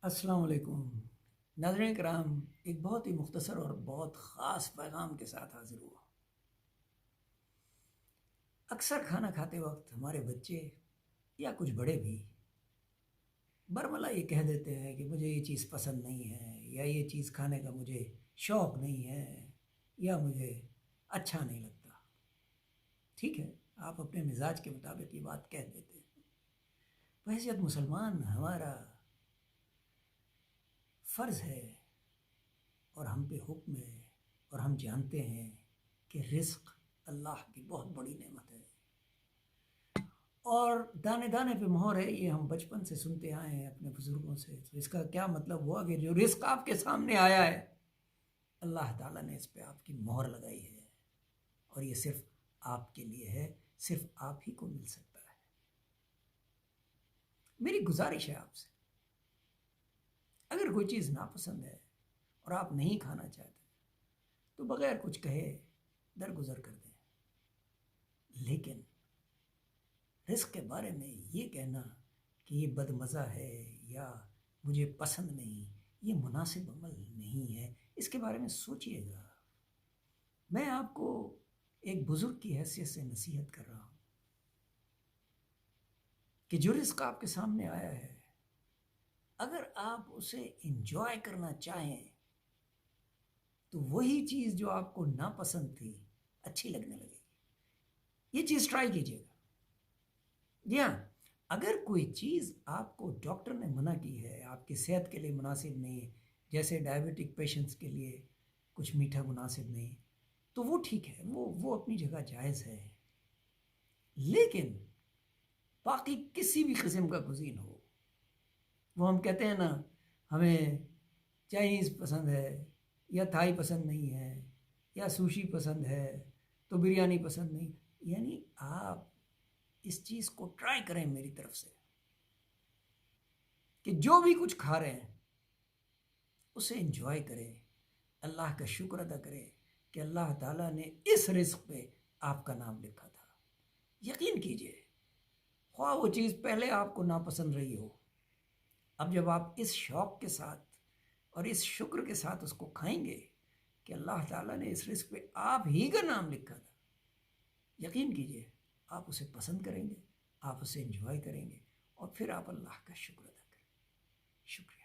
السلام علیکم ناظرین کرام، ایک بہت ہی مختصر اور بہت خاص پیغام کے ساتھ حاضر ہوا۔ اکثر کھانا کھاتے وقت ہمارے بچے یا کچھ بڑے بھی برملا یہ کہہ دیتے ہیں کہ مجھے یہ چیز پسند نہیں ہے، یا یہ چیز کھانے کا مجھے شوق نہیں ہے، یا مجھے اچھا نہیں لگتا۔ ٹھیک ہے، آپ اپنے مزاج کے مطابق یہ بات کہہ دیتے ہیں۔ بحیثیت مسلمان ہمارا فرض ہے اور ہم پہ حکم ہے، اور ہم جانتے ہیں کہ رزق اللہ کی بہت بڑی نعمت ہے، اور دانے دانے پہ مہر ہے۔ یہ ہم بچپن سے سنتے آئے ہیں اپنے بزرگوں سے۔ تو اس کا کیا مطلب ہوا کہ جو رزق آپ کے سامنے آیا ہے، اللہ تعالیٰ نے اس پہ آپ کی مہر لگائی ہے، اور یہ صرف آپ کے لیے ہے، صرف آپ ہی کو مل سکتا ہے۔ میری گزارش ہے آپ سے، اگر کوئی چیز ناپسند ہے اور آپ نہیں کھانا چاہتے تو بغیر کچھ کہے درگزر کر دیں، لیکن رزق کے بارے میں یہ کہنا کہ یہ بدمزہ ہے یا مجھے پسند نہیں، یہ مناسب عمل نہیں ہے۔ اس کے بارے میں سوچئے گا۔ میں آپ کو ایک بزرگ کی حیثیت سے نصیحت کر رہا ہوں کہ جو رزق آپ کے سامنے آیا ہے، اگر آپ اسے انجوائے کرنا چاہیں تو وہی چیز جو آپ کو ناپسند تھی اچھی لگنے لگے گی۔ یہ چیز ٹرائی کیجیے گا۔ جی ہاں، اگر کوئی چیز آپ کو ڈاکٹر نے منع کی ہے، آپ کی صحت کے لیے مناسب نہیں ہے، جیسے ڈائبٹک پیشنٹس کے لیے کچھ میٹھا مناسب نہیں، تو وہ ٹھیک ہے، وہ اپنی جگہ جائز ہے۔ لیکن باقی کسی بھی قسم کا کوزین ہو، وہ ہم کہتے ہیں نا، ہمیں چائنیز پسند ہے یا تھائی پسند نہیں ہے، یا سوشی پسند ہے تو بریانی پسند نہیں، یعنی آپ اس چیز کو ٹرائی کریں میری طرف سے کہ جو بھی کچھ کھا رہے ہیں اسے انجوائے کریں، اللہ کا شکر ادا کریں کہ اللہ تعالیٰ نے اس رزق پہ آپ کا نام لکھا تھا۔ یقین کیجئے، خواہ وہ چیز پہلے آپ کو ناپسند رہی ہو، اب جب آپ اس شوق کے ساتھ اور اس شکر کے ساتھ اس کو کھائیں گے کہ اللہ تعالیٰ نے اس رزق پہ آپ ہی کا نام لکھا تھا، یقین کیجئے آپ اسے پسند کریں گے، آپ اسے انجوائے کریں گے، اور پھر آپ اللہ کا شکر ادا کریں گے۔ شکریہ۔